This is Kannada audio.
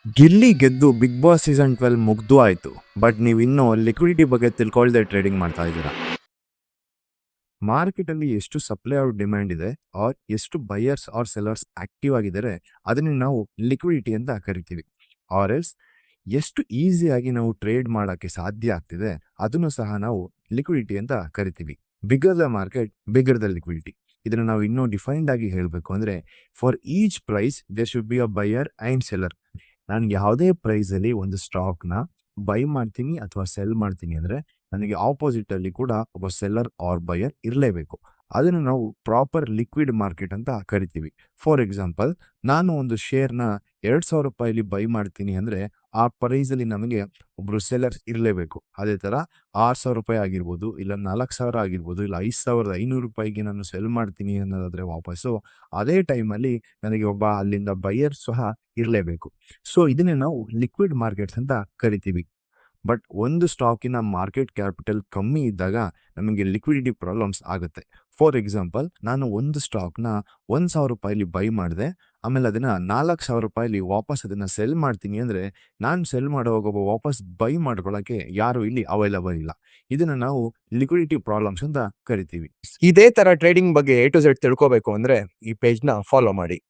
ಗಿಲ್ಲಿ ಗೆದ್ದು ಬಿಗ್ ಬಾಸ್ ಸೀಸನ್ 12 ಮುಗ್ದು ಆಯ್ತು. ಬಟ್ ನೀವು ಇನ್ನೂ ಲಿಕ್ವಿಡಿಟಿ ಬಗ್ಗೆ ತಿಳ್ಕೊಳ್ದೆ ಟ್ರೇಡಿಂಗ್ ಮಾಡ್ತಾ ಇದ್ದೀರಾ. ಮಾರ್ಕೆಟಲ್ಲಿ ಎಷ್ಟು ಸಪ್ಲೈ ಆರ್ ಡಿಮ್ಯಾಂಡ್ ಇದೆ ಆರ್ ಎಷ್ಟು ಬೈಯರ್ಸ್ ಆರ್ ಸೆಲ್ಲರ್ಸ್ ಆಕ್ಟಿವ್ ಆಗಿದ್ದಾರೆ ಅದನ್ನ ನಾವು ಲಿಕ್ವಿಡಿಟಿ ಅಂತ ಕರಿತೀವಿ. ಆರ್ ಎಲ್ಸ್ ಎಷ್ಟು ಈಸಿಯಾಗಿ ನಾವು ಟ್ರೇಡ್ ಮಾಡೋಕ್ಕೆ ಸಾಧ್ಯ ಆಗ್ತಿದೆ ಅದನ್ನು ಸಹ ನಾವು ಲಿಕ್ವಿಡಿಟಿ ಅಂತ ಕರಿತೀವಿ. Bigger the market bigger the liquidity. ಇದನ್ನು ನಾವು ಇನ್ನೂ ಡಿಫೈನ್ಡ್ ಆಗಿ ಹೇಳಬೇಕು ಅಂದರೆ, for each price there should be a buyer and seller. ನಾನು ಯಾವುದೇ ಪ್ರೈಸಲ್ಲಿ ಒಂದು ಸ್ಟಾಕ್ನ ಬೈ ಮಾಡ್ತೀನಿ ಅಥವಾ ಸೆಲ್ ಮಾಡ್ತೀನಿ ಅಂದರೆ ನನಗೆ ಆಪೋಸಿಟಲ್ಲಿ ಕೂಡ ಒಬ್ಬ ಸೆಲ್ಲರ್ ಆರ್ ಬೈಯರ್ ಇರಲೇಬೇಕು. ಅದನ್ನು ನಾವು ಪ್ರಾಪರ್ ಲಿಕ್ವಿಡ್ ಮಾರ್ಕೆಟ್ ಅಂತ ಕರಿತೀವಿ. ಫಾರ್ ಎಕ್ಸಾಂಪಲ್, ನಾನು ಒಂದು ಶೇರ್ನ 2,000 ರೂಪಾಯಿಲಿ ಬೈ ಮಾಡ್ತೀನಿ ಅಂದರೆ ಆ ಪ್ರೈಸಲ್ಲಿ ನಮಗೆ ಒಬ್ಬರು ಸೆಲ್ಲರ್ ಇರಲೇಬೇಕು. ಅದೇ ಥರ 6,000 ರೂಪಾಯಿ ಆಗಿರ್ಬೋದು, ಇಲ್ಲ 4,000 ಆಗಿರ್ಬೋದು, ಇಲ್ಲ 5,500 ರೂಪಾಯಿಗೆ ನಾನು ಸೆಲ್ ಮಾಡ್ತೀನಿ ಅನ್ನೋದಾದರೆ ವಾಪಸ್ಸು ಅದೇ ಟೈಮಲ್ಲಿ ನನಗೆ ಒಬ್ಬ ಅಲ್ಲಿಂದ ಬೈಯರ್ ಸಹ ಇರಲೇಬೇಕು. ಸೊ ಇದನ್ನೇ ನಾವು ಲಿಕ್ವಿಡ್ ಮಾರ್ಕೆಟ್ಸ್ ಅಂತ ಕರಿತೀವಿ. ಬಟ್ ಒಂದು ಸ್ಟಾಕಿನ ಮಾರ್ಕೆಟ್ ಕ್ಯಾಪಿಟಲ್ ಕಮ್ಮಿ ಇದ್ದಾಗ ನಮಗೆ ಲಿಕ್ವಿಡಿಟಿ ಪ್ರಾಬ್ಲಮ್ಸ್ ಆಗುತ್ತೆ. ಫಾರ್ ಎಕ್ಸಾಂಪಲ್, ನಾನು ಒಂದು ಸ್ಟಾಕ್ನ 1,000 ರೂಪಾಯಿಲಿ ಬೈ ಮಾಡಿದೆ, ಆಮೇಲೆ ಅದನ್ನು 4,000 ರೂಪಾಯಿಲಿ ವಾಪಸ್ ಅದನ್ನು ಸೆಲ್ ಮಾಡ್ತೀನಿ ಅಂದರೆ ನಾನು ಸೆಲ್ ಮಾಡುವಾಗ ವಾಪಸ್ ಬೈ ಮಾಡ್ಕೊಳ್ಳೋಕ್ಕೆ ಯಾರು ಇಲ್ಲಿ ಅವೈಲಬಲ್ ಇಲ್ಲ. ಇದನ್ನು ನಾವು ಲಿಕ್ವಿಡಿಟಿ ಪ್ರಾಬ್ಲಮ್ಸ್ ಅಂತ ಕರಿತೀವಿ. ಇದೇ ತರ ಟ್ರೇಡಿಂಗ್ ಬಗ್ಗೆ A to Z ತಿಳ್ಕೋಬೇಕು ಅಂದ್ರೆ ಈ ಪೇಜ್ ನ ಫಾಲೋ ಮಾಡಿ.